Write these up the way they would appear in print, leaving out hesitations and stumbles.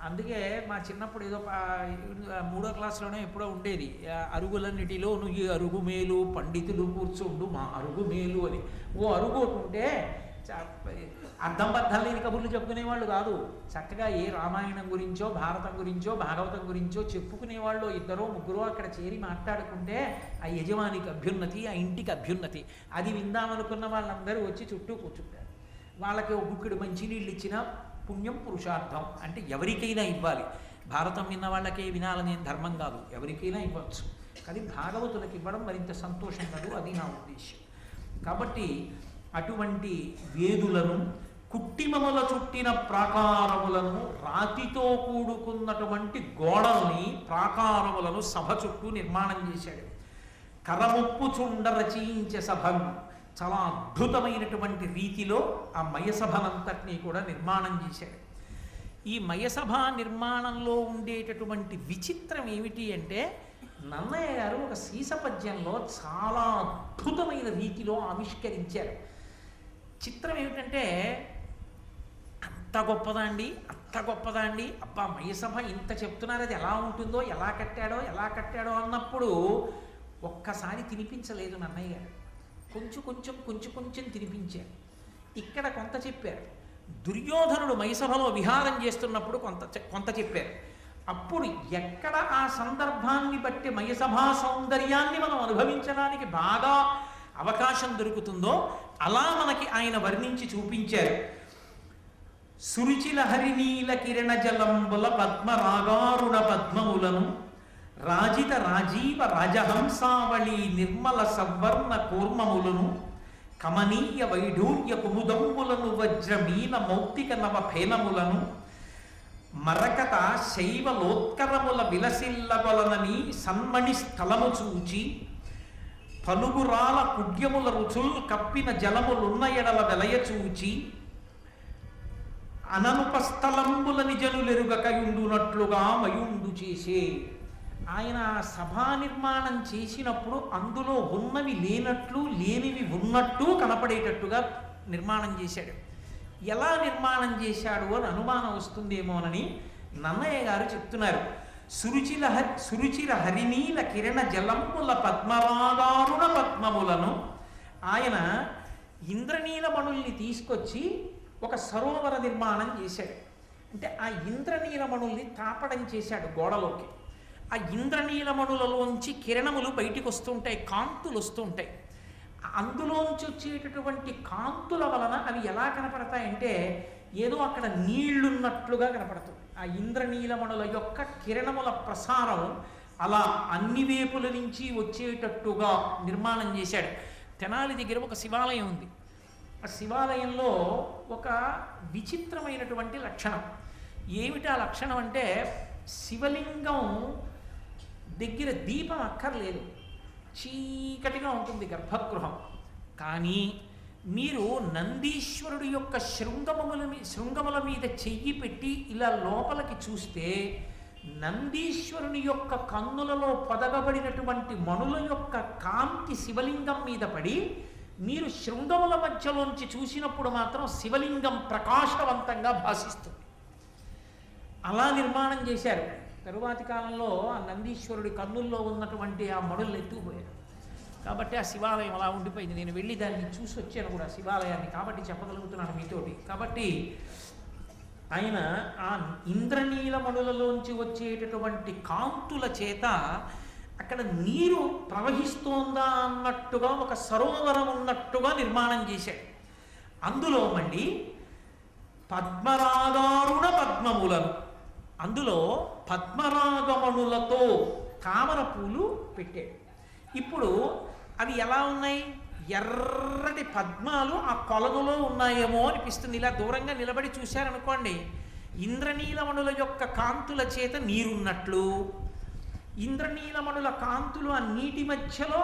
అందుకే మా చిన్నప్పుడు ఏదో మూడో క్లాస్లోనే ఎప్పుడో ఉండేది, అరుగులన్నిటిలో నువ్వు అరుగు మేలు పండితులు కూర్చుండు మా అరుగు మేలు అని. ఓ అరుగు ఒకటి ఉంటే అర్థం బద్దం లేని కబుర్లు చెప్పుకునేవాళ్ళు కాదు. చక్కగా ఏ రామాయణం గురించో భారతం గురించో భాగవతం గురించో చెప్పుకునేవాళ్ళు ఇద్దరో ముగ్గురో అక్కడ చేరి మాట్లాడుకుంటే ఆ యజమానికి అభ్యున్నతి, ఆ ఇంటికి అభ్యున్నతి. అది విందామనుకున్న వాళ్ళందరూ వచ్చి చుట్టూ కూర్చుంటారు. వాళ్ళకి ఒక గుక్కెడు మంచినీళ్ళు ఇచ్చిన పుణ్యం పురుషార్థం. అంటే ఎవరికైనా ఇవ్వాలి. భారతం విన్న వాళ్ళకే వినాలనే ధర్మం కాదు, ఎవరికైనా ఇవ్వచ్చు. కానీ భాగవతులకు ఇవ్వడం మరింత సంతోషం కాదు, అది నా ఉద్దేశం. కాబట్టి అటువంటి వేదులను, కుట్టిమముల చుట్టిన ప్రాకారములను, రాతితో కూడుకున్నటువంటి గోడల్ని, ప్రాకారములను సభ చుట్టూ నిర్మాణం చేశాడు. కరముప్పు చుండ రచయించే సభను చాలా అద్భుతమైనటువంటి రీతిలో ఆ మయసభనంతటినీ కూడా నిర్మాణం చేశాడు. ఈ మయసభ నిర్మాణంలో ఉండేటటువంటి విచిత్రం ఏమిటి అంటే, నన్నయ్య గారు ఒక సీసపద్యంలో చాలా అద్భుతమైన రీతిలో ఆవిష్కరించారు. చిత్రం ఏమిటంటే, అంత గొప్పదా అండి, అంత గొప్పదా అండి, అబ్బా మయసభ ఇంత చెప్తున్నారు, అది ఎలా ఉంటుందో, ఎలా కట్టాడో అన్నప్పుడు ఒక్కసారి తినిపించలేదు నన్నయ్య గారు. కొంచెం తినిపించారు. ఇక్కడ కొంత చెప్పారు. దుర్యోధనుడు మైసభలో విహారం చేస్తున్నప్పుడు కొంత చెప్పారు. అప్పుడు ఎక్కడ ఆ సందర్భాన్ని బట్టి మయసభా సౌందర్యాన్ని మనం అనుభవించడానికి బాగా అవకాశం దొరుకుతుందో అలా మనకి ఆయన వర్ణించి చూపించారు. సురుచిల హరినీల కిరణ జలంబుల పద్మరాగారుణ పద్మములను, రాజిత రాజీవ రాజహంసావళి నిర్మల సవర్ణ కూర్మములను, కమనీయ వైఢూర్య కుముదంబులను వజ్రమీన మౌక్తిక నవ ఫేనములను, మరకత శైవలోత్కరముల విలసిల్లగొలనని సన్మణి స్థలము చూచి, పలుగురాల కుడ్యముల రుచుల్ కప్పిన జలములున్న ఎడల వెలయ చూచి, అననుపస్థలంబుల నిజనులెరుగకయుండునట్లుగా మయుండు చేసే. ఆయన సభా నిర్మాణం చేసినప్పుడు అందులో ఉన్నవి లేనట్లు, లేనివి ఉన్నట్టు కనపడేటట్టుగా నిర్మాణం చేశాడు. ఎలా నిర్మాణం చేశాడు అని అనుమానం వస్తుందేమోనని నన్నయ్య గారు చెప్తున్నారు. సురుచిర హరినీల కిరణ జలంబుల పద్మరాగారుణ పద్మములను, ఆయన ఇంద్రనీలమణుల్ని తీసుకొచ్చి ఒక సరోవర నిర్మాణం చేశాడు. అంటే ఆ ఇంద్రనీలమణుల్ని తాపడం చేశాడు గోడలోకి. ఆ ఇంద్రనీలమణులలోంచి కిరణములు బయటికి వస్తుంటాయి, కాంతులు వస్తుంటాయి. అందులోంచి వచ్చేటటువంటి కాంతుల వలన అవి ఎలా కనపడతాయంటే, ఏదో అక్కడ నీళ్లున్నట్లుగా కనపడుతుంది. ఆ ఇంద్రనీలమణుల యొక్క కిరణముల ప్రసారం అలా అన్ని వేపుల నుంచి వచ్చేటట్టుగా నిర్మాణం చేశాడు. తెనాలి దగ్గర ఒక శివాలయం ఉంది. ఆ శివాలయంలో ఒక విచిత్రమైనటువంటి లక్షణం. ఏమిటి ఆ లక్షణం అంటే, శివలింగం దగ్గర దీపం అక్కర్లేదు, చీకటిగా ఉంటుంది గర్భగృహం. కానీ మీరు నందీశ్వరుడు యొక్క శృంగముల మీద చెయ్యి పెట్టి ఇలా లోపలికి చూస్తే, నందీశ్వరుని యొక్క కన్నులలో పొదగబడినటువంటి మణుల యొక్క కాంతి శివలింగం మీద పడి, మీరు శృంగముల మధ్యలోంచి చూసినప్పుడు మాత్రం శివలింగం ప్రకాశవంతంగా భాసిస్తుంది. అలా నిర్మాణం చేశారు. తరువాతి కాలంలో ఆ నందీశ్వరుడి కన్నుల్లో ఉన్నటువంటి ఆ మడులు ఎత్తుకుపోయారు. కాబట్టి ఆ శివాలయం అలా ఉండిపోయింది. నేను వెళ్ళి దాన్ని చూసి వచ్చాను కూడా శివాలయాన్ని, కాబట్టి చెప్పగలుగుతున్నాను మీతోటి. కాబట్టి ఆయన ఆ ఇంద్రనీలమణులలోంచి వచ్చేటటువంటి కాంతుల చేత అక్కడ నీరు ప్రవహిస్తోందా అన్నట్టుగా ఒక సరోవరం ఉన్నట్టుగా నిర్మాణం చేశాడు. అందులో మళ్ళీ పద్మరాగారుణ పద్మములను, అందులో పద్మరాగమణులతో తామర పూలు పెట్టాడు. ఇప్పుడు అవి ఎలా ఉన్నాయి? ఎర్రటి పద్మాలు ఆ కొలనులో ఉన్నాయేమో అనిపిస్తుంది. ఇలా దూరంగా నిలబడి చూశారనుకోండి, ఇంద్రనీలమణుల యొక్క కాంతుల చేత నీరున్నట్లు, ఇంద్రనీలమణుల కాంతులు ఆ నీటి మధ్యలో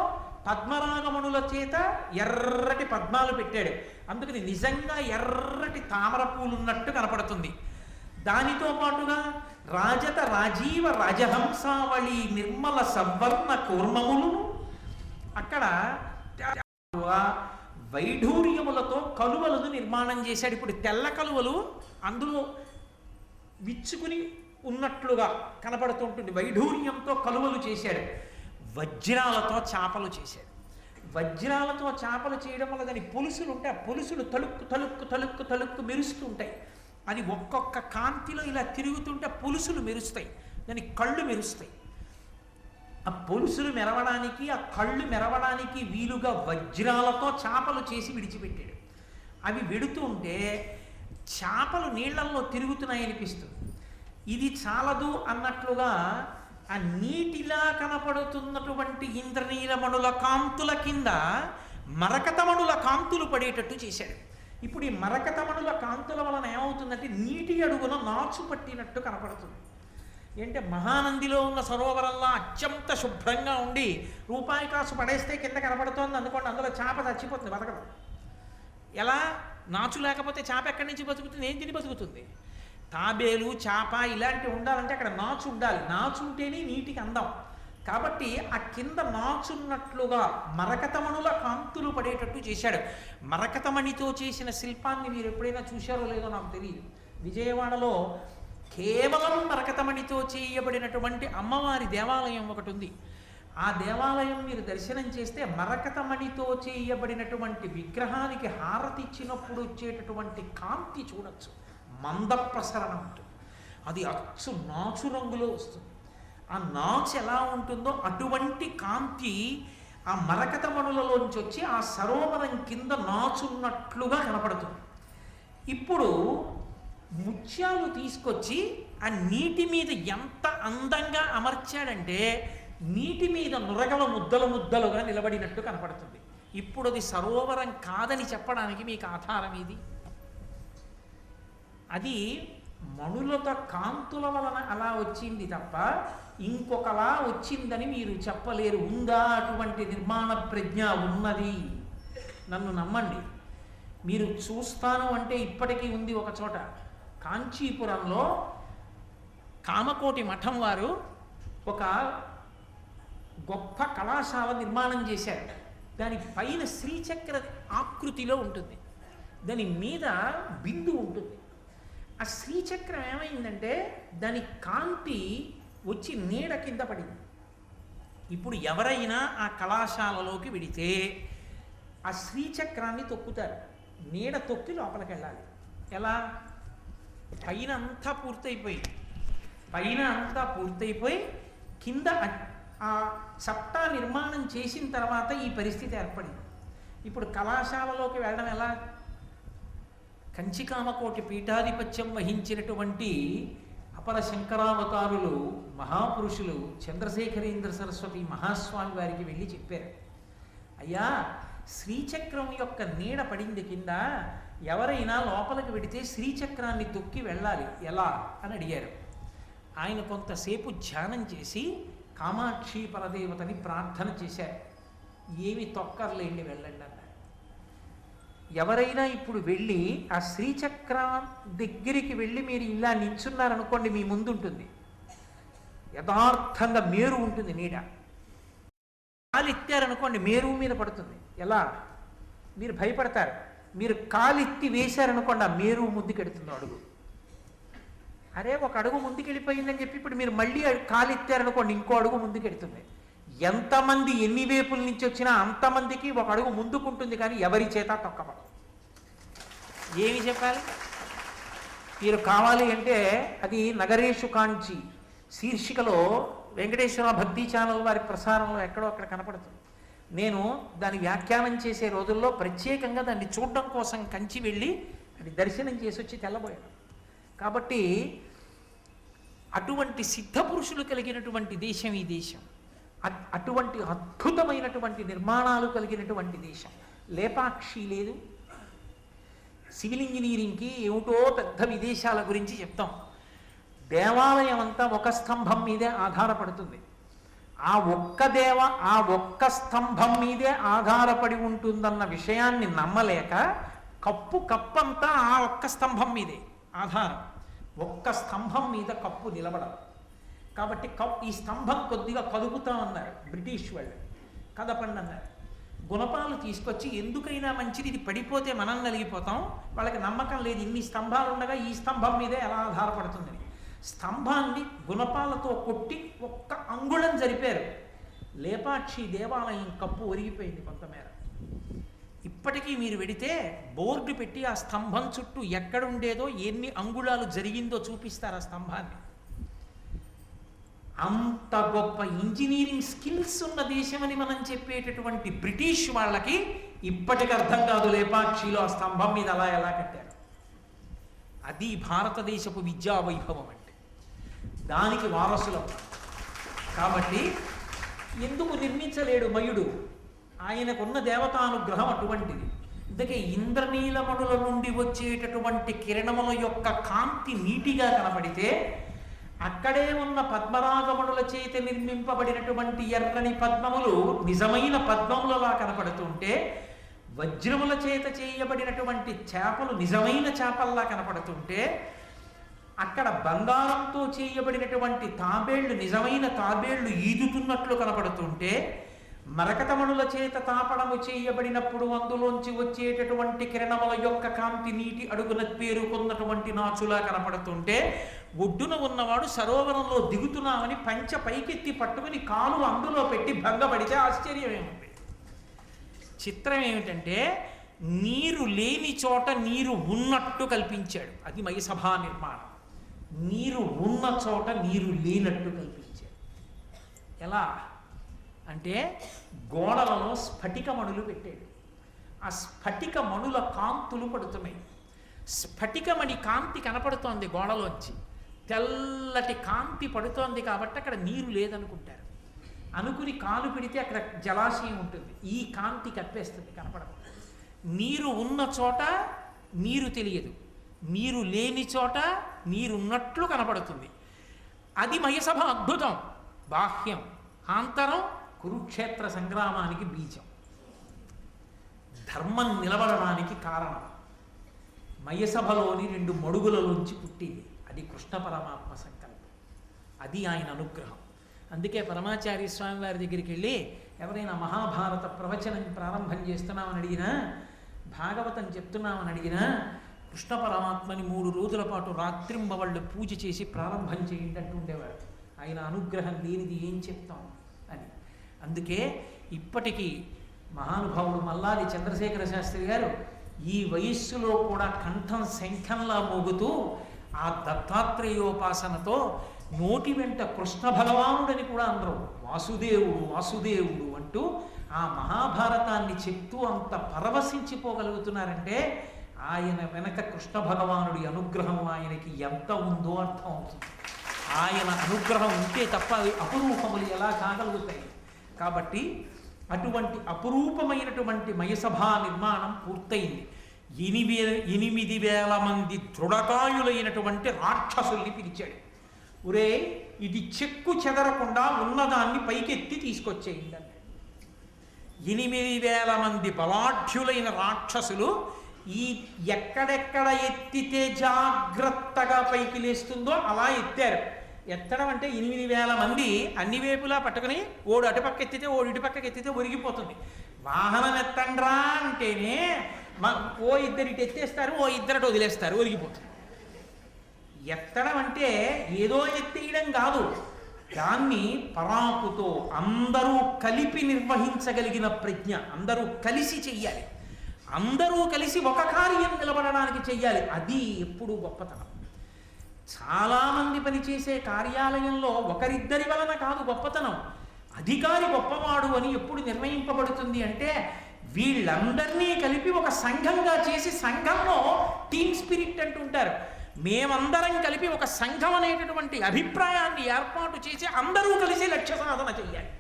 పద్మరాగమణుల చేత ఎర్రటి పద్మాలు పెట్టాడు. అందుకని నిజంగా ఎర్రటి తామర పూలున్నట్టు కనపడుతుంది. దానితో పాటుగా రాజత రాజీవ రాజహంసావళి నిర్మల సవర్ణ కూర్మములు, అక్కడ వైఢూర్యములతో కలువలను నిర్మాణం చేశాడు. ఇప్పుడు తెల్ల కలువలు అందులో విచ్చుకుని ఉన్నట్లుగా కనపడుతుంటుంది. వైఢూర్యంతో కలువలు చేశాడు. వజ్రాలతో చాపలు చేశాడు. వజ్రాలతో చాపలు చేయడం వల్ల దాని పొలుసులు ఉంటాయి. ఆ పొలుసులు తలుక్కు తలుక్కు తలుక్కు తలుక్కు మెరుస్తూ ఉంటాయి. అది ఒక్కొక్క కాంతిలో ఇలా తిరుగుతుంటే పొలుసులు మెరుస్తాయి, దాని కళ్ళు మెరుస్తాయి. ఆ పొలుసులు మెరవడానికి, ఆ కళ్ళు మెరవడానికి వీలుగా వజ్రాలతో చాపలు చేసి విడిచిపెట్టాడు. అవి వెడుతూ ఉంటే చేపలు నీళ్లలో తిరుగుతున్నాయి అనిపిస్తుంది. ఇది చాలదు అన్నట్లుగా ఆ నీటిలా కనపడుతున్నటువంటి ఇంద్రనీలమణుల కాంతుల కింద మరకతమణుల కాంతులు పడేటట్టు చేశాడు. ఇప్పుడు ఈ మరకతమణుల కాంతుల వలన ఏమవుతుందంటే నీటి అడుగున నాచు పట్టినట్టు కనపడుతుంది. ఏంటంటే మహానందిలో ఉన్న సరోవరంలో అత్యంత శుభ్రంగా ఉండి రూపాయి కాసు పడేస్తే కింద కనపడుతోంది అనుకోండి, అందులో చేప చచ్చిపోతుంది, బతకదు. ఎలా? నాచు లేకపోతే చేప ఎక్కడి నుంచి బతుకుతుంది? ఏం తిని బతుకుతుంది? తాబేలు, చేప ఇలాంటివి ఉండాలంటే అక్కడ నాచు ఉండాలి. నాచు ఉంటేనే నీటికి అందం. కాబట్టి ఆ కింద నాచున్నట్లుగా మరకతమణుల కాంతులు పడేటట్టు చేశాడు. మరకతమణితో చేసిన శిల్పాన్ని మీరు ఎప్పుడైనా చూశారో లేదో నాకు తెలియదు. విజయవాడలో కేవలం మరకతమణితో చేయబడినటువంటి అమ్మవారి దేవాలయం ఒకటి ఉంది. ఆ దేవాలయం మీరు దర్శనం చేస్తే మరకతమణితో చేయబడినటువంటి విగ్రహానికి హారతి ఇచ్చినప్పుడు వచ్చేటటువంటి కాంతి చూడొచ్చు. మంద ప్రసరణ ఉంటుంది. అది అచ్చు నాచు రంగులో వస్తుంది. ఆ నాచు ఎలా ఉంటుందో అటువంటి కాంతి ఆ మరకతమణులలోంచి వచ్చి ఆ సరోవరం కింద నాచున్నట్లుగా కనపడుతుంది. ఇప్పుడు ముత్యాలు తీసుకొచ్చి ఆ నీటి మీద ఎంత అందంగా అమర్చాడంటే నీటి మీద నురగల ముద్దలు ముద్దలుగా నిలబడినట్టు కనపడుతుంది. ఇప్పుడు అది సరోవరం కాదని చెప్పడానికి మీకు ఆధారం ఇది. అది మణులత కాంతుల వలన అలా వచ్చింది తప్ప ఇంకొకలా వచ్చిందని మీరు చెప్పలేరు. ఉందా అటువంటి నిర్మాణ ప్రజ్ఞ? ఉన్నది. నన్ను నమ్మండి. మీరు చూస్తాను అంటే ఇప్పటికీ ఉంది ఒక చోట. కాంచీపురంలో కామకోటి మఠం వారు ఒక గొప్ప కళాశాల నిర్మాణం చేశారు. దాని పైన శ్రీచక్ర ఆకృతిలో ఉంటుంది, దాని మీద బిందు ఉంటుంది. ఆ శ్రీచక్రం ఏమైందంటే దాని కాంతి వచ్చి నీడ కింద పడింది. ఇప్పుడు ఎవరైనా ఆ కళాశాలలోకి వెడితే ఆ శ్రీచక్రాన్ని తొక్కుతారు. నీడ తొక్కి లోపలికి వెళ్ళాలి. ఎలా? పైన అంతా పూర్తయిపోయి కింద ఆ చట్టా నిర్మాణం చేసిన తర్వాత ఈ పరిస్థితి ఏర్పడింది. ఇప్పుడు కళాశాలలోకి వెళ్ళడం ఎలా? కంచికామకోటి పీఠాధిపత్యం వహించినటువంటి అపర శంకరావతారులు మహాపురుషులు చంద్రశేఖరేంద్ర సరస్వతి మహాస్వామి వారికి వెళ్ళి చెప్పారు, అయ్యా శ్రీచక్రం యొక్క నీడ పడింది కింద, ఎవరైనా లోపలికి వెడితే శ్రీచక్రాన్ని తొక్కి వెళ్ళాలి, ఎలా అని అడిగారు. ఆయన కొంతసేపు ధ్యానం చేసి కామాక్షి పరదేవతని ప్రార్థన చేశారు. ఏమి తొక్కర్లేండి, వెళ్ళండి అన్నారు. ఎవరైనా ఇప్పుడు వెళ్ళి ఆ శ్రీచక్రం దగ్గరికి వెళ్ళి మీరు ఇలా నిల్చున్నారనుకోండి, మీ ముందు ఉంటుంది యథార్థంగా మేరు ఉంటుంది నీడ. కాలెత్తారనుకోండి మేరు మీద పడుతుంది. ఎలా? మీరు భయపడతారు. మీరు కాలెత్తి వేశారనుకోండి ఆ మేరు ముందుకెడుతుంది అడుగు. అరే ఒక అడుగు ముందుకెళ్ళిపోయిందని చెప్పి ఇప్పుడు మీరు మళ్ళీ కాలెత్తారనుకోండి ఇంకో అడుగు ముందుకెడుతుంది. ఎంతమంది ఎన్ని వైపుల నుంచి వచ్చినా అంతమందికి ఒక అడుగు ముందుకుంటుంది, కానీ ఎవరి చేత తొక్కబడదు. ఏమి చెప్పాలి? మీరు కావాలి అంటే అది నగరేషు కాంచి శీర్షికలో వెంకటేశ్వర భక్తి ఛానల్ వారి ప్రసారంలో ఎక్కడో అక్కడ కనపడుతుంది. నేను దాని వ్యాఖ్యానం చేసే రోజుల్లో ప్రత్యేకంగా దాన్ని చూడడం కోసం కంచి వెళ్ళి అది దర్శనం చేసి వచ్చి తెల్లబోయాను. కాబట్టి అటువంటి సిద్ధ పురుషులు కలిగినటువంటి దేశం ఈ దేశం. అటువంటి అద్భుతమైనటువంటి నిర్మాణాలు కలిగినటువంటి దేశం. లేపాక్షి లేదు. సివిల్ ఇంజనీరింగ్కి ఏమిటో పెద్ద విదేశాల గురించి చెప్తాం. దేవాలయం అంతా ఒక స్తంభం మీదే ఆధారపడుతుంది. ఆ ఒక్క స్తంభం మీదే ఆధారపడి ఉంటుందన్న విషయాన్ని నమ్మలేక కప్పంతా ఆ ఒక్క స్తంభం మీదే ఆధారం. ఒక్క స్తంభం మీద కప్పు నిలబడదు. కాబట్టి ఈ స్తంభం కొద్దిగా కదుపుతామన్నారు బ్రిటిష్ వాళ్ళు. కదపండి అన్నారు. గుణపాలు తీసుకొచ్చి ఎందుకైనా మంచిది, ఇది పడిపోతే మనం నలిగిపోతాం, వాళ్ళకి నమ్మకం లేదు ఇన్ని స్తంభాలు ఉండగా ఈ స్తంభం మీదే ఎలా ఆధారపడుతుందని. స్తంభాన్ని గుణపాలతో కొట్టి ఒక్క అంగుళం జరిపారు. లేపాక్షి దేవాలయం కప్పు ఒరిగిపోయింది కొంతమేర. ఇప్పటికీ మీరు వెడితే బోర్డు పెట్టి ఆ స్తంభం చుట్టూ ఎక్కడుండేదో ఎన్ని అంగుళాలు జరిగిందో చూపిస్తారు ఆ స్తంభాన్ని. అంత గొప్ప ఇంజనీరింగ్ స్కిల్స్ ఉన్న దేశమని మనం చెప్పేటటువంటి బ్రిటిష్ వాళ్ళకి ఇప్పటికి అర్థం కాదు లేపాక్షిలో ఆ స్తంభం మీద అలా ఎలా కట్టారు. అది భారతదేశపు విద్యా వైభవం అంటే. దానికి వారసులం. కాబట్టి ఎందుకు నిర్మించలేడు మయుడు? ఆయనకున్న దేవతానుగ్రహం అటువంటిది. అందుకే ఇంద్రనీలమణుల నుండి వచ్చేటటువంటి కిరణముల యొక్క కాంతి నీటిగా కనపడితే అక్కడే ఉన్న పద్మరాగమణుల చేత నిర్మింపబడినటువంటి ఎర్రని పద్మములు నిజమైన పద్మములలా కనపడుతుంటే, వజ్రముల చేత చేయబడినటువంటి చేపలు నిజమైన చేపల్లా కనపడుతుంటే, అక్కడ బంగారంతో చేయబడినటువంటి తాబేళ్లు నిజమైన తాబేళ్లు ఈదుతున్నట్లు కనపడుతుంటే, మరకతమణుల చేత తాపడము చేయబడినప్పుడు అందులోంచి వచ్చేటటువంటి కిరణముల యొక్క కాంతి నీటి అడుగున పేరుకున్నటువంటి నాచులా కనపడుతుంటే, ఒడ్డున ఉన్నవాడు సరోవరంలో దిగుతున్నామని పంచ పైకెత్తి పట్టుకుని కాలు అందులో పెట్టి భంగపడితే ఆశ్చర్యం ఏముంది? చిత్రం ఏమిటంటే నీరు లేని చోట నీరు ఉన్నట్టు కల్పించాడు. అది మయసభా నిర్మాణం. నీరు ఉన్న చోట నీరు లేనట్టు కల్పించాడు. ఎలా అంటే గోడలలో స్ఫటిక మణులు పెట్టాడు. ఆ స్ఫటిక మణుల కాంతులు పడుతున్నాయి. స్ఫటికమణి కాంతి కనపడుతోంది గోడలోంచి. తెల్లటి కాంతి పడుతోంది కాబట్టి అక్కడ నీరు లేదనుకుంటారు. అనుకుని కాలు పెడితే అక్కడ జలాశయం ఉంటుంది. ఈ కాంతి కప్పేస్తుంది, కనపడదు. నీరు ఉన్న చోట నీరు తెలియదు, నీరు లేని చోట నీరున్నట్లు కనపడుతుంది. అది మయసభ అద్భుతం. బాహ్యం, ఆంతరం కురుక్షేత్ర సంగ్రామానికి బీజం, ధర్మం నిలబడడానికి కారణం. మయసభలోని 2 మడుగులలోంచి పుట్టింది. అది కృష్ణ పరమాత్మ సంకల్పం. అది ఆయన అనుగ్రహం. అందుకే పరమాచార్య స్వామి వారి దగ్గరికి వెళ్ళి ఎవరైనా మహాభారత ప్రవచనం ప్రారంభం చేస్తున్నామని అడిగినా, భాగవతం చెప్తున్నామని అడిగినా, కృష్ణ పరమాత్మని 3 రోజుల పాటు రాత్రింబవళ్ళు పూజ చేసి ప్రారంభం చేయండి అంటుండేవాడు. ఆయన అనుగ్రహం లేనిది ఏం చెప్తాం అని. అందుకే ఇప్పటికీ మహానుభావుడు మల్లాది చంద్రశేఖర శాస్త్రి గారు ఈ వయస్సులో కూడా కంఠం శంఖంలా మోగుతూ ఆ దత్తాత్రేయోపాసనతో నోటి వెంట కృష్ణ భగవానుడని కూడా అందరూ వాసుదేవుడు వాసుదేవుడు అంటూ ఆ మహాభారతాన్ని చెప్తూ అంత పరవశించిపోగలుగుతున్నారంటే ఆయన వెనక కృష్ణ భగవానుడి అనుగ్రహం ఆయనకి ఎంత ఉందో అర్థం అవుతుంది. ఆయన అనుగ్రహం ఉంటే తప్ప అవి అపురూపములు ఎలా కాగలుగుతాయి? కాబట్టి అటువంటి అపురూపమైనటువంటి మయసభా నిర్మాణం పూర్తయింది. 8,000 మంది దృఢకాయులైనటువంటి రాక్షసుల్ని పిలిచాడు. ఒరే, ఇది చెక్కు చెదరకుండా ఉన్నదాన్ని పైకెత్తి తీసుకొచ్చేయండి అన్నాడు. 8,000 మంది బలాఢ్యులైన రాక్షసులు ఈ ఎక్కడెక్కడ ఎత్తితే జాగ్రత్తగా పైకి లేస్తుందో అలా ఎత్తారు. ఎత్తడం అంటే 8,000 మంది అన్ని వైపులా పట్టుకుని ఓడు అటుపక్క ఎత్తితే ఓడు ఇటుపక్కకి ఎత్తితే ఒరిగిపోతుంది. వాహనం ఎత్తండ్రా అంటేనే ఓ ఇద్దరు ఇటు ఎత్తేస్తారు, ఓ ఇద్దరు అటు వదిలేస్తారు, ఒరిగిపోతుంది. ఎత్తడం అంటే ఏదో ఎత్తేయడం కాదు, దాన్ని పరాకుతో అందరూ కలిపి నిర్వహించగలిగిన ప్రజ్ఞ, అందరూ కలిసి చెయ్యాలి, అందరూ కలిసి ఒక కార్యం నిలబడడానికి చెయ్యాలి. అది ఎప్పుడూ గొప్పతనం. చాలామంది పనిచేసే కార్యాలయంలో ఒకరిద్దరి వలన కాదు గొప్పతనం. అధికారి గొప్పవాడు అని ఎప్పుడు నిర్ణయింపబడుతుంది అంటే వీళ్ళందరినీ కలిపి ఒక సంఘంగా చేసి, సంఘంలో టీమ్ స్పిరిట్ అంటుంటారు, మేమందరం కలిపి ఒక సంఘం అనేటటువంటి అభిప్రాయాన్ని ఏర్పాటు చేసి అందరూ కలిసి లక్ష్య సాధన చెయ్యాలి.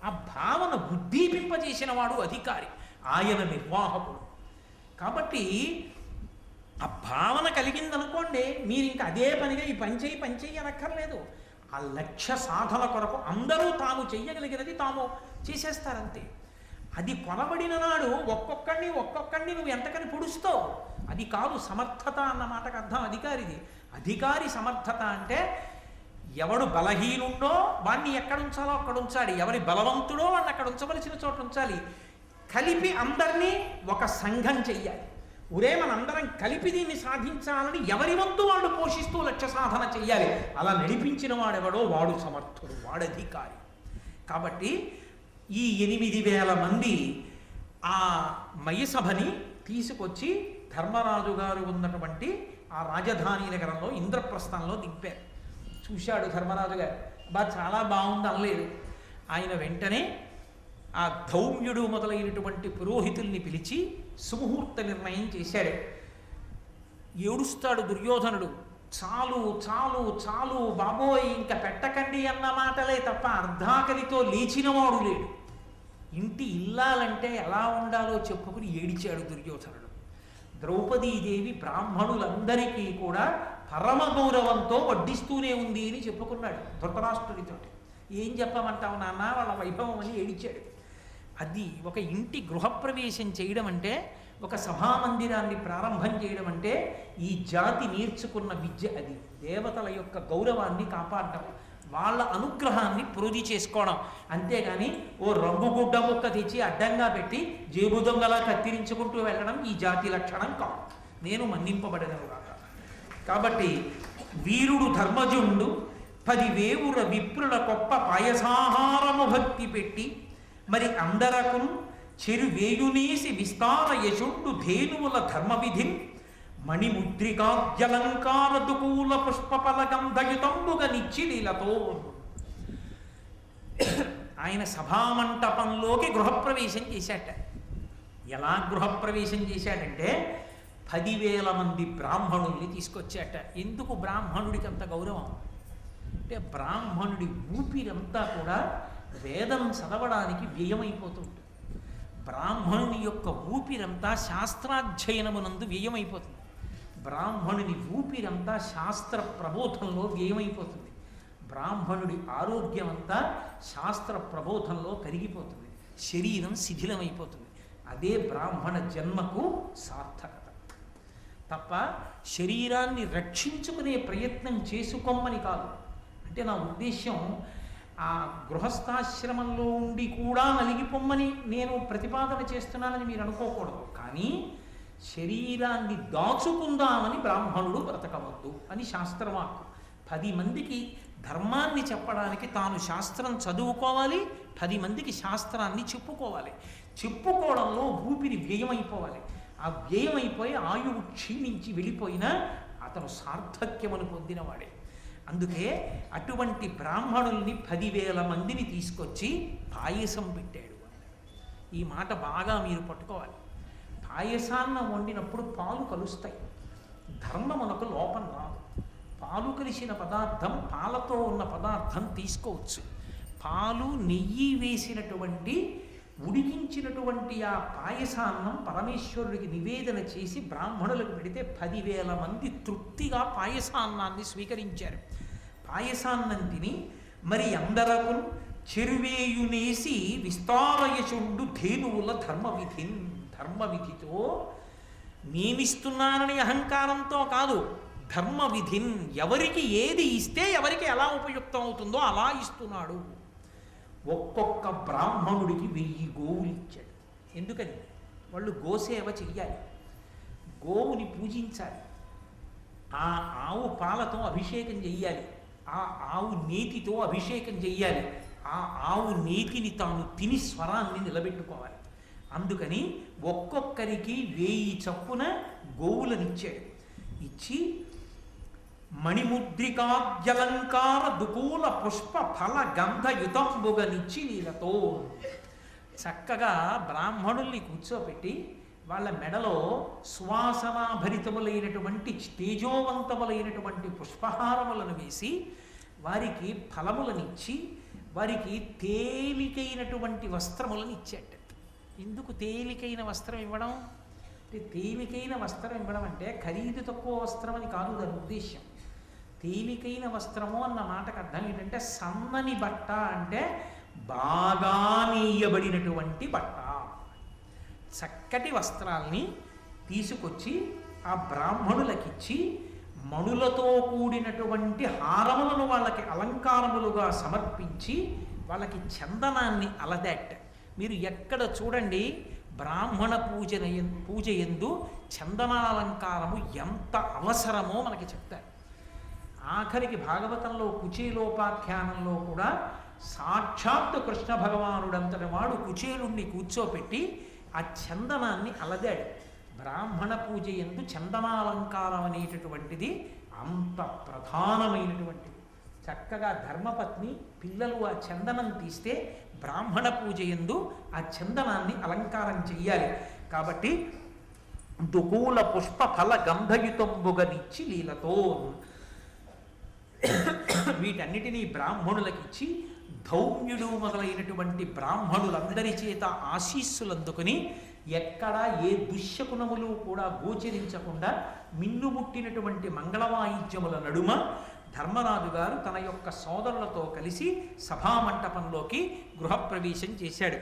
ఆ భావన ఉద్దీపింపజేసిన వాడు అధికారి, ఆయన నిర్వాహకుడు. కాబట్టి ఆ భావన కలిగిందనుకోండి, మీరు ఇంకా అదే పనిగా ఈ పని చెయ్యి అనక్కర్లేదు. ఆ లక్ష్య సాధన కొరకు అందరూ తాము చెయ్యగలిగినది తాము చేసేస్తారంతే. అది కొనబడిన నాడు ఒక్కొక్కడిని నువ్వు ఎంతకని పొడుస్తావు. అది కాదు సమర్థత అన్న మాటకు అర్థం అధికారిది. అధికారి సమర్థత అంటే ఎవడు బలహీనుండో వాడిని ఎక్కడ ఉంచాలో అక్కడ ఉంచాలి, ఎవరి బలవంతుడో వాడిని అక్కడ ఉంచవలసిన చోట ఉంచాలి. కలిపి అందరినీ ఒక సంఘం చెయ్యాలి, ఒరే మనందరం కలిపి దీన్ని సాధించాలని ఎవరి వంతు వాళ్ళు పోషిస్తూ లక్ష్య సాధన చెయ్యాలి. అలా నడిపించిన వాడెవడో వాడు సమర్థుడు, వాడధికారి. కాబట్టి ఈ 8,000 మంది ఆ మయసభని తీసుకొచ్చి ధర్మరాజు గారు ఉన్నటువంటి ఆ రాజధాని నగరంలో ఇంద్రప్రస్థంలో దింపారు. చూశాడు ధర్మరాజు గారు, చాలా బాగుంది అనలేదు. ఆయన వెంటనే ఆ ధౌమ్యుడు మొదలైనటువంటి పురోహితుల్ని పిలిచి సుముహూర్త నిర్ణయం చేశాడు. ఏడుస్తాడు దుర్యోధనుడు, చాలు చాలు చాలు బాబోయ్, ఇంకా పెట్టకండి అన్న మాటలే తప్ప అర్ధాకలితో లేచినవాడు లేడు. ఇంటి ఇల్లాలంటే ఎలా ఉండాలో చెప్పుకుని ఏడిచాడు దుర్యోధనుడు. ద్రౌపదీదేవి బ్రాహ్మణులందరికీ కూడా పరమ గౌరవంతో వడ్డిస్తూనే ఉంది అని చెప్పుకున్నాడు ధృతరాష్ట్రుడితో. ఏం చెప్పమంటావు నాన్న, వాళ్ళ వైభవం అని ఏడిచాడు. అది ఒక ఇంటి గృహప్రవేశం చేయడం అంటే, ఒక సభామందిరాన్ని ప్రారంభం చేయడం అంటే ఈ జాతి నేర్చుకున్న విద్య. అది దేవతల యొక్క గౌరవాన్ని కాపాడడం, వాళ్ళ అనుగ్రహాన్ని ప్రోధి చేసుకోవడం. అంతేగాని ఓ రంగుగుడ్డ ముక్క తెచ్చి అడ్డంగా పెట్టి జేబు దొంగలా కత్తిరించుకుంటూ వెళ్ళడం ఈ జాతి లక్షణం కాదు. నేను మన్నింపబడను కాక. కాబట్టి వీరుడు ధర్మజుండు 10 వేవుర విప్రుల గొప్ప పాయసాహారము భక్తి పెట్టి మరి అందరకు చెరువేయునేసి విస్తార యశుండు ధేనువుల ధర్మవిధిన్ మణిముద్రికాద్యలంకార దుకూల పుష్పఫలగంధయుతంబుగ నిచ్చిలీలతో. ఆయన సభామంటపంలోకి గృహప్రవేశం చేశాట. ఎలా గృహప్రవేశం చేశాడంటే 10,000 మంది బ్రాహ్మణుల్ని తీసుకొచ్చాట. ఎందుకు బ్రాహ్మణుడికి అంత గౌరవం అంటే, బ్రాహ్మణుడి ఊపిరంతా కూడా వేదం చదవడానికి వ్యయమైపోతుంది. బ్రాహ్మణుని యొక్క ఊపిరంతా శాస్త్రాధ్యయనమునందు వ్యయమైపోతుంది. బ్రాహ్మణుని ఊపిరంతా శాస్త్ర ప్రబోధంలో వ్యయమైపోతుంది. బ్రాహ్మణుడి ఆరోగ్యం అంతా శాస్త్ర ప్రబోధంలో కరిగిపోతుంది. శరీరం శిథిలమైపోతుంది. అదే బ్రాహ్మణ జన్మకు సార్థకత. తప్ప శరీరాన్ని రక్షించుకునే ప్రయత్నం చేసుకోమని కాదు. అంటే నా ఉద్దేశ్యం, ఆ గృహస్థాశ్రమంలో ఉండి కూడా నలిగిపోమ్మని నేను ప్రతిపాదన చేస్తున్నానని మీరు అనుకోకూడదు. కానీ శరీరాన్ని దాచుకుందామని బ్రాహ్మణుడు బ్రతకవద్దు అని శాస్త్రవాక్కు. 10 మందికి ధర్మాన్ని చెప్పడానికి తాను శాస్త్రం చదువుకోవాలి, 10 మందికి శాస్త్రాన్ని చెప్పుకోవాలి. చెప్పుకోవడంలో ఊపిరి వ్యయమైపోవాలి. ఆ వ్యయమైపోయి ఆయువు క్షీణించి వెళ్ళిపోయినా అతను సార్థక్యమును పొందినవాడే. అందుకే అటువంటి బ్రాహ్మణుల్ని 10,000 మందిని తీసుకొచ్చి పాయసం పెట్టాడు. ఈ మాట బాగా మీరు పట్టుకోవాలి. పాయసాన్నం వండినప్పుడు పాలు కలుస్తాయి, ధర్మమునకు లోపం రాదు. పాలు కలిసిన పదార్థం, పాలతో ఉన్న పదార్థం తీసుకోవచ్చు. పాలు నెయ్యి వేసినటువంటి ఉడికించినటువంటి ఆ పాయసాన్నం పరమేశ్వరుడికి నివేదన చేసి బ్రాహ్మణులకు పెడితే 10,000 మంది తృప్తిగా పాయసాన్నాన్ని స్వీకరించారు. పాయసాన్నం తిని మరి అందరకు చెరువేయునేసి విస్తారయచుండు ధేనువుల ధర్మవిధితో నేనిస్తున్నానని అహంకారంతో కాదు, ధర్మవిధిన్, ఎవరికి ఏది ఇస్తే ఎవరికి ఎలా ఉపయుక్తం అవుతుందో అలా ఇస్తున్నాడు. ఒక్కొక్క బ్రాహ్మణుడికి 1000 గోవులు ఇచ్చాడు. ఎందుకని? వాళ్ళు గోసేవ చెయ్యాలి, గోవుని పూజించాలి, ఆ ఆవు పాలతో అభిషేకం చెయ్యాలి, ఆ ఆవు నేతితో అభిషేకం చెయ్యాలి, ఆ ఆవు నేతిని తాను తిని స్వరాన్ని నిలబెట్టుకోవాలి. అందుకని ఒక్కొక్కరికి 1000 చప్పున గోవులనిచ్చాడు. ఇచ్చి మణిముద్రికాద్యలంకార దుకూల పుష్ప ఫల గంధయుతంబుగనిచ్చి నీలతో చక్కగా బ్రాహ్మణుల్ని కూర్చోపెట్టి వాళ్ళ మెడలో సువాసనాభరితములైనటువంటి తేజోవంతములైనటువంటి పుష్పహారములను వేసి వారికి ఫలములనిచ్చి వారికి తేలికైనటువంటి వస్త్రములను ఇచ్చాట. ఎందుకు తేలికైన వస్త్రం ఇవ్వడం అంటే, తేలికైన వస్త్రం ఇవ్వడం అంటే ఖరీదు తక్కువ వస్త్రం అని కాదు దాని ఉద్దేశ్యం. తేలికైన వస్త్రము అన్న మాటకు అర్థం ఏంటంటే, సన్నని బట్ట అంటే బాగా నేయబడినటువంటి బట్ట. చక్కటి వస్త్రాల్ని తీసుకొచ్చి ఆ బ్రాహ్మణులకిచ్చి మణులతో కూడినటువంటి హారములను వాళ్ళకి అలంకారములుగా సమర్పించి వాళ్ళకి చందనాన్ని అలదాట్. మీరు ఎక్కడ చూడండి బ్రాహ్మణ పూజ యందు చందనాలంకారము ఎంత అవసరమో మనకి చెప్తారు. ఆఖరికి భాగవతంలో కుచేలోపాఖ్యానంలో కూడా సాక్షాత్తు కృష్ణ భగవానుడంతటి వాడు కుచేలుణ్ణి కూర్చోపెట్టి ఆ చందనాన్ని అలదాడు. బ్రాహ్మణ పూజ యందు చందనాలంకారం అనేటటువంటిది అంత ప్రధానమైనటువంటిది. చక్కగా ధర్మపత్ని పిల్లలు ఆ చందనం తీస్తే బ్రాహ్మణ పూజ యందు ఆ చందనాన్ని అలంకారం చెయ్యాలి. కాబట్టి దుకూల పుష్ప ఫల గంధయుతంబుగనిచ్చి లీలతో వీటన్నిటినీ బ్రాహ్మణులకిచ్చి ధౌమ్యుడు మొదలైనటువంటి బ్రాహ్మణులందరి చేత ఆశీస్సులు అందుకుని ఎక్కడా ఏ దుశ్శకునములు కూడా గోచరించకుండా మిన్నుముట్టినటువంటి మంగళవాయిద్యముల నడుమ ధర్మరాజు గారు తన యొక్క సోదరులతో కలిసి సభామంటపంలోకి గృహప్రవేశం చేశాడు.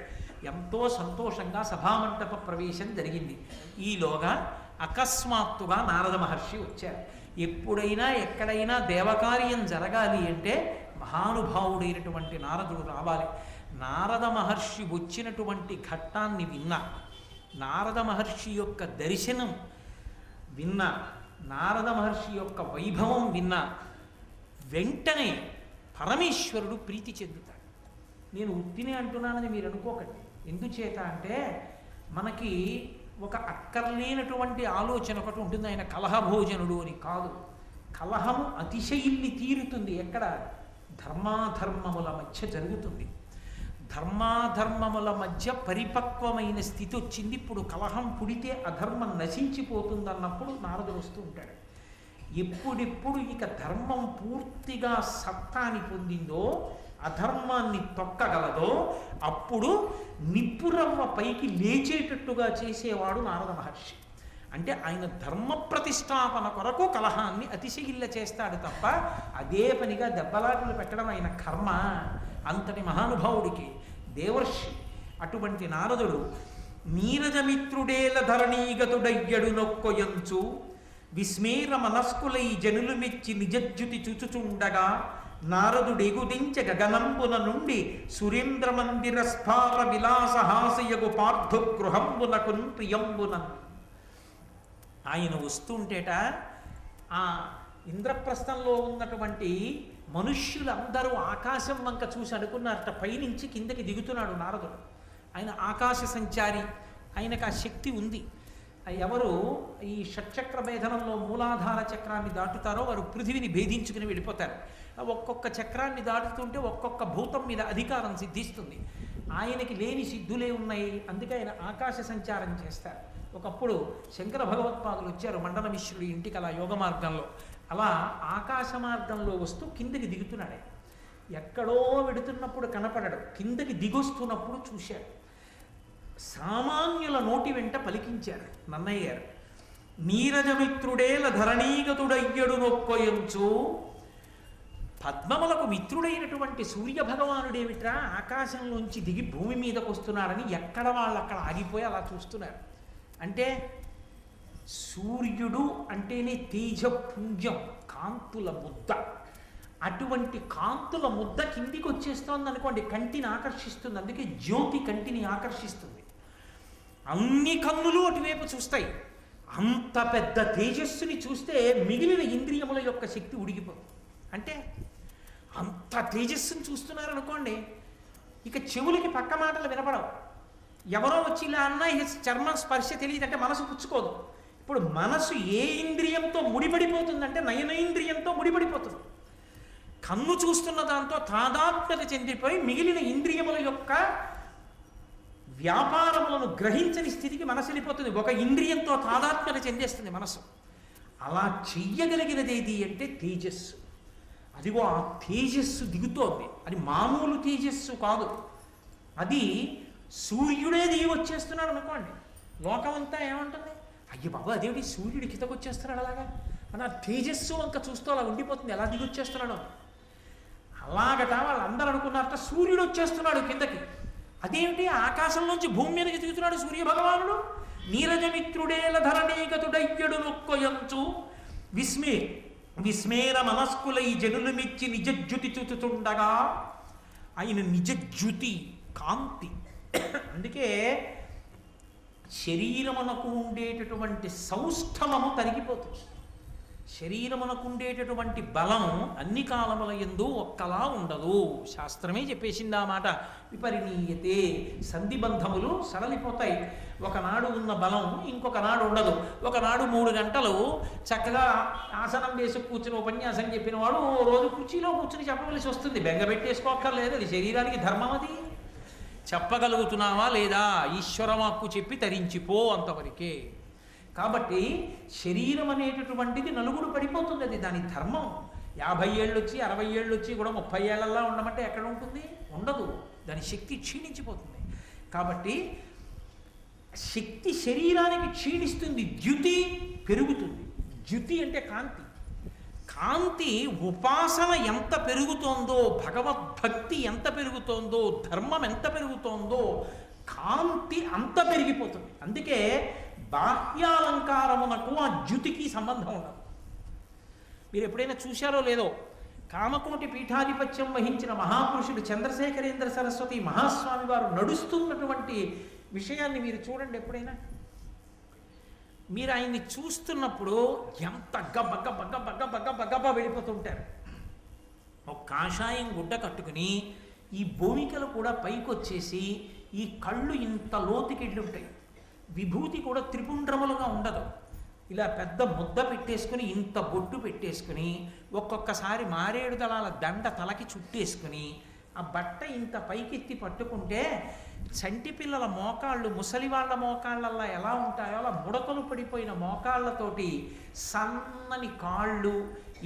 ఎంతో సంతోషంగా సభామంటప ప్రవేశం జరిగింది. ఈలోగా అకస్మాత్తుగా నారద మహర్షి వచ్చారు. ఎప్పుడైనా ఎక్కడైనా దేవకార్యం జరగాలి అంటే మహానుభావుడైనటువంటి నారదుడు రావాలి. నారద మహర్షి వచ్చినటువంటి ఘట్టాన్ని విన్నా, నారద మహర్షి యొక్క దర్శనం విన్నా, నారద మహర్షి యొక్క వైభవం విన్నా వెంటనే పరమేశ్వరుడు ప్రీతి చెందుతాడు. నేను ఉత్తినే అంటున్నానని మీరు అనుకోకండి. ఎందుచేత అంటే మనకి ఒక అక్కర్లేనటువంటి ఆలోచన ఒకటి ఉంటుంది, ఆయన కలహభోజనుడు అని. కాదు, కలహము అతిశయిల్లి తీరుతుంది ఎక్కడ? ధర్మాధర్మముల మధ్య జరుగుతుంది. ధర్మాధర్మముల మధ్య పరిపక్వమైన స్థితి వచ్చింది. ఇప్పుడు కలహం పుడితే అధర్మం నశించిపోతుందన్నప్పుడు నారదుడు వస్తూ ఉంటాడు. ఎప్పుడెప్పుడు ఇక ధర్మం పూర్తిగా సత్తాని పొందిందో, అధర్మాన్ని తొక్కగలదో, అప్పుడు నిప్పురవ్వ పైకి లేచేటట్టుగా చేసేవాడు నారద మహర్షి. అంటే ఆయన ధర్మ ప్రతిష్టాపన కొరకు కలహాన్ని అతిశయిల్ల చేస్తాడు తప్ప అదే పనిగా దెబ్బలాటలు పెట్టడం ఆయన కర్మ. అంతటి మహానుభావుడికి దేవర్షి అటువంటి నారదుడు నీరజమిత్రుడేల ధరణీగతుడయ్యడు నొక్కొయంచు విస్మేర మనస్కులై జనులు మెచ్చి నిజజ్జుతి చుచుచుండగా నారదుడెగుదించ గగనంబున నుండి సురేంద్ర మందిర స్ఫార విలాసహాసయగు పార్థగృహంబునకున్ ప్రియంబునన్. ఆయన వస్తుంటేట ఆ ఇంద్రప్రస్థంలో ఉన్నటువంటి మనుష్యులందరూ ఆకాశం వంక చూసి అనుకున్నారట పైనుంచి కిందకి దిగుతున్నాడు నారదుడు. ఆయన ఆకాశ సంచారి, ఆయనకు ఆ శక్తి ఉంది. ఎవరు ఈ షట్చక్ర భేదనంలో మూలాధార చక్రాన్ని దాటుతారో వారు పృథివిని భేదించుకుని వెళ్ళిపోతారు. ఒక్కొక్క చక్రాన్ని దాటుతుంటే ఒక్కొక్క భూతం మీద అధికారం సిద్ధిస్తుంది. ఆయనకి లేని సిద్ధులే ఉన్నాయి, అందుకే ఆయన ఆకాశ సంచారం చేస్తారు. ఒకప్పుడు శంకర భగవత్పాదులు వచ్చారు మండల మిశ్రుడి ఇంటికి అలా యోగ మార్గంలో. అలా ఆకాశ మార్గంలో వస్తూ కిందకి దిగుతున్నాడే. ఎక్కడో వెడుతున్నప్పుడు కనపడడు, కిందకి దిగొస్తున్నప్పుడు చూశాడు. సామాన్యుల నోటి వెంట పలికించారు నన్నయ్య గారు. నీరజమిత్రుడేల ధరణీగతుడయ్యడు నొక్కొయంచు. పద్మములకు మిత్రుడైనటువంటి సూర్య భగవానుడేమిట్రా ఆకాశంలోంచి దిగి భూమి మీదకు వస్తున్నాడని ఎక్కడ వాళ్ళు అక్కడ ఆగిపోయి అలా చూస్తున్నారు. అంటే సూర్యుడు అంటేనే తేజపుంజం, కాంతుల ముద్ద. అటువంటి కాంతుల ముద్ద కిందికి వచ్చేస్తోంది అనుకోండి, కంటిని ఆకర్షిస్తుంది. అందుకే జ్యోతి కంటిని ఆకర్షిస్తుంది. అన్ని కన్నులు అటువైపు చూస్తాయి. అంత పెద్ద తేజస్సుని చూస్తే మిగిలిన ఇంద్రియముల యొక్క శక్తి ఉడిగిపోతుంది. అంటే అంత తేజస్సుని చూస్తున్నారనుకోండి, ఇక చెవులకి పక్క మాటలు వినపడవు. ఎవరో వచ్చి ఇలా అన్నా ఇక చర్మం స్పర్శ తెలియదంటే మనసు పుచ్చుకోదు. ఇప్పుడు మనసు ఏ ఇంద్రియంతో ముడిపడిపోతుందంటే నయనేంద్రియంతో ముడిపడిపోతుంది. కన్ను చూస్తున్న దాంతో తాదాత్మ్యత చెందిపోయి మిగిలిన ఇంద్రియముల యొక్క వ్యాపారములను గ్రహించని స్థితికి మనసు వెళ్ళిపోతుంది. ఒక ఇంద్రియంతో తాదాత్మ్యత చెందేస్తుంది మనసు. అలా చెయ్యగలిగినది ఏది అంటే తేజస్సు. అదిగో ఆ తేజస్సు దిగుతోంది. అది మామూలు తేజస్సు కాదు, అది సూర్యుడే దిగి వచ్చేస్తున్నాడు అనుకోండి. లోకమంతా ఏమంటుంది, అయ్య బాబా అదేమిటి సూర్యుడి కిందకు వచ్చేస్తున్నాడు అలాగా, మన తేజస్సు వంక చూస్తూ అలా ఉండిపోతుంది, ఎలా దిగి వచ్చేస్తున్నాడు. అలాగట వాళ్ళందరూ అనుకున్నారట సూర్యుడు వచ్చేస్తున్నాడు కిందకి. అదేమిటి ఆకాశంలోంచి భూమి మీదకి దిగుతున్నాడు సూర్య భగవానుడు. నీరజమిత్రుడేల ధరణీగతుడయ్యడు నొక్కొయంచు విస్మేర మనస్కులై జనులు మెచ్చి నిజజ్యుతి చూచుచుండగా. ఆయన నిజజ్యుతి కాంతి. అందుకే శరీరమునకు ఉండేటటువంటి సౌష్ఠవము తరిగిపోతుంది. శరీరమునకు ఉండేటటువంటి బలం అన్ని కాలముల యందు ఒక్కలా ఉండదు. శాస్త్రమే చెప్పేసింది ఆ మాట. విపరిణీయతే, సంధిబంధములు సడలిపోతాయి. ఒకనాడు ఉన్న బలం ఇంకొక నాడు ఉండదు. ఒకనాడు 3 గంటలు చక్కగా ఆసనం వేసి కూర్చుని ఉపన్యాసం చెప్పిన వాడు ఓ రోజు కుర్చీలో కూర్చుని చెప్పవలసి వస్తుంది. బెంగబెట్టేసుకోక్కర్లేదు, అది శరీరానికి ధర్మం. అది చెప్పగలుగుతున్నావా లేదా? ఈశ్వరవాక్కు చెప్పి తరించిపో, అంతవరకే. కాబట్టి శరీరం అనేటటువంటిది నలుగురు పడిపోతుంది. అది దాని ధర్మం. 50 ఏళ్ళు వచ్చి 60 ఏళ్ళు వచ్చి కూడా 30 ఏళ్ళల్లా ఉండమంటే ఎక్కడ ఉంటుంది? ఉండదు. దాని శక్తి క్షీణించిపోతుంది. కాబట్టి శక్తి శరీరానికి క్షీణిస్తుంది, ద్యుతి పెరుగుతుంది. ద్యుతి అంటే కాంతి. కాంతి ఉపాసన ఎంత పెరుగుతోందో, భగవద్భక్తి ఎంత పెరుగుతోందో, ధర్మం ఎంత పెరుగుతోందో, కాంతి అంత పెరిగిపోతుంది. అందుకే బాహ్యాలంకారమునకు ఆ ద్యుతికి సంబంధం ఉండదు. మీరు ఎప్పుడైనా చూశారో లేదో, కామకోటి పీఠాధిపత్యం వహించిన మహాపురుషుడు చంద్రశేఖరేంద్ర సరస్వతి మహాస్వామి వారు నడుస్తున్నటువంటి విషయాన్ని మీరు చూడండి. ఎప్పుడైనా మీరు ఆయన్ని చూస్తున్నప్పుడు ఎంత గబ్బ గబ్బ గబ్బ గబ్బ గబ్బ గబ్బ వెళ్ళిపోతుంటారు. ఒక కాషాయం గుడ్డ కట్టుకుని ఈ భూమికలు కూడా పైకొచ్చేసి ఈ కళ్ళు ఇంత లోతుకెళ్ళి ఉంటాయి. విభూతి కూడా త్రిపుండ్రములుగా ఉండదు. ఇలా పెద్ద ముద్ద పెట్టేసుకుని ఇంత బొట్టు పెట్టేసుకుని ఒక్కొక్కసారి మారేడు దళాల దండ తలకి చుట్టేసుకుని ఆ బట్ట ఇంత పైకెత్తి పట్టుకుంటే చంటి పిల్లల మోకాళ్ళు ముసలి వాళ్ళ మోకాళ్ళల్లా ఎలా ఉంటాయో అలా ముడతలు పడిపోయిన మోకాళ్ళతోటి సన్నని కాళ్ళు,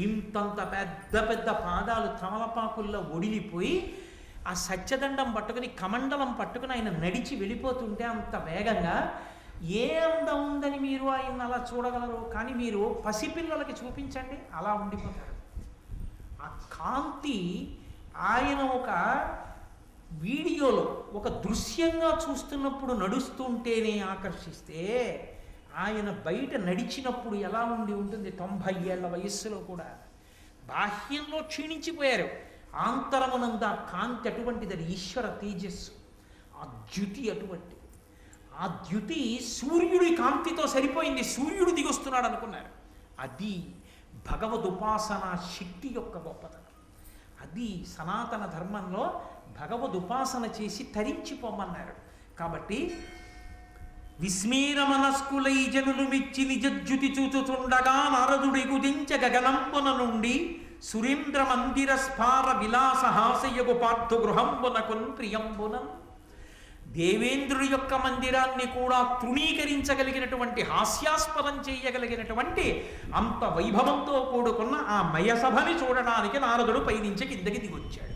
ఇంతంత పెద్ద పెద్ద పాదాలు తమలపాకుల్లో ఒడిలిపోయి ఆ సత్యదండం పట్టుకుని కమండలం పట్టుకుని ఆయన నడిచి వెళ్ళిపోతుంటే అంత వేగంగా ఏ అందం ఉందని మీరు ఆయన అలా చూడగలరు. కానీ మీరు పసిపిల్లలకి చూపించండి, అలా ఉండిపోతారు. ఆ కాంతి ఆయన ఒక వీడియోలో ఒక దృశ్యంగా చూస్తున్నప్పుడు నడుస్తుంటేనే ఆకర్షిస్తే, ఆయన బయట నడిచినప్పుడు ఎలా ఉండి ఉంటుంది 90 ఏళ్ల వయస్సులో కూడా. బాహ్యంలో క్షీణించిపోయారు, ఆంతరమునంద కాంతి అటువంటిది. అది ఈశ్వర తేజస్సు, ఆ ద్యుతి అటువంటిది. ఆ ద్యుతి సూర్యుడి కాంతితో సరిపోయింది. సూర్యుడు దిగొస్తున్నాడు అనుకున్నారు. అది భగవదుపాసన శక్తి యొక్క గొప్పతనం. అది సనాతన ధర్మంలో భగవదుపాసన చేసి తరించిపోమన్నారు. కాబట్టి విస్మీర మనస్కులై జనులు మిచ్చి నిజద్యుతి చూచుచుండగా నారదుడి గుదించ గగనంబున నుండి సురేంద్ర మందిర స్ఫార విలాస హాసయగు పార్థు గృహంబునకున్ ప్రియంబునన్. దేవేంద్రుడి యొక్క మందిరాన్ని కూడా తృణీకరించగలిగినటువంటి, హాస్యాస్పదం చేయగలిగినటువంటి అంత వైభవంతో కూడుకున్న ఆ మయసభని చూడడానికి నారదుడు పైనుంచి కిందకి దిగొచ్చాడు.